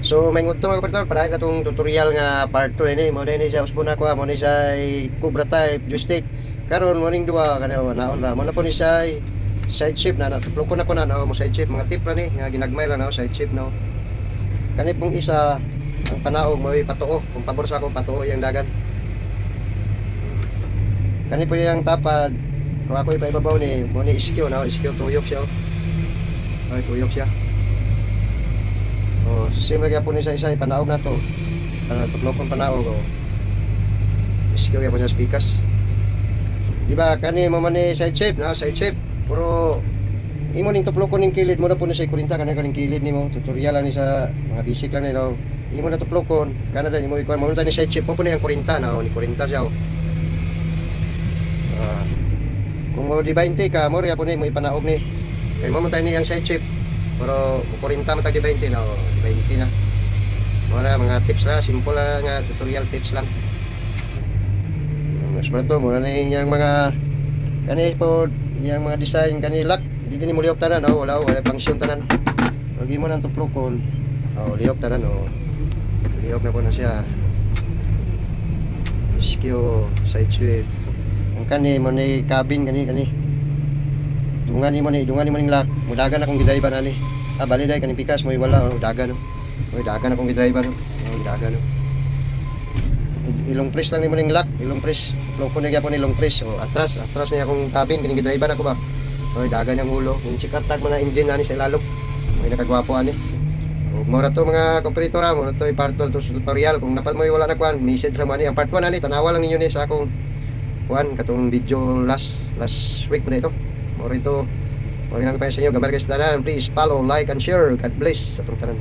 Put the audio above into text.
So may ngudto mga operator para katong tutorial nga part 2 ini mo ni siya usbon ako mo ni siya Cobra type joystick karon morning duwa kana naon ra mo na po ni siya side shift na natuplok ko na ko na mo side shift mga tip ra ni nga ginagmay lang na side shift no kani pong isa ang panaog mo patuo kung pabor sa akong patuo yang dagan kani po yung tapad kung ako ipaibabaw ni mo ni iskyo na iskyo tuyok siya ay tuyok siya. Oh, siyempre kaya po ni isa-isa panaog na to. Para tuklokon panaog oh. Iskyo kaya po niya speakers. Di ba kani mo man ni side shape na side shape. Pero imo ning tuklokon ning kilid mo na po ni sa 40 kana kaning kilid nimo. Tutorial lang ni sa mga basic lang ni no. Imo na tuklokon kana din imo ikuan mo ni side shape mo po ni ang 40 na oh, ni 40 siya oh. Kung mo di 20 ka mo ri po ni mo ipanaog ni. Kay mo man ni ang side shape. Pero 40 matag di 20 na 20 na mga tips na simple lang nga tutorial tips lang mas to muna na yung mga kani po yung mga design kani lock di gani mo liok tanan wala function tanan lagi mo nang tuplokon liok tanan liok na po na siya iskyo side sweep ang kani mo ni cabin kani dungan mo ning lock mudagan akong gidriver ani bali day kaning pikas mo wala dagan dagan akong gidriver dagan ilong press lang ni mo ning lock ilong press loko na gyapon ilong press atras niya akong cabin kining gidriver ako ba dagan ang ulo yung chikartag mo na engine ani sa ilalom may nakagwapo ani mora to mga operator mo to part 2 to tutorial kung napat mo wala na kuan message sa mo ani ang part 1 ani tanawa lang ninyo ni sa akong kuan katong video last week na ito Morito, morning lang pa sa inyo. Gambar guys tanan. Please follow, like, and share. God bless sa itong tanan.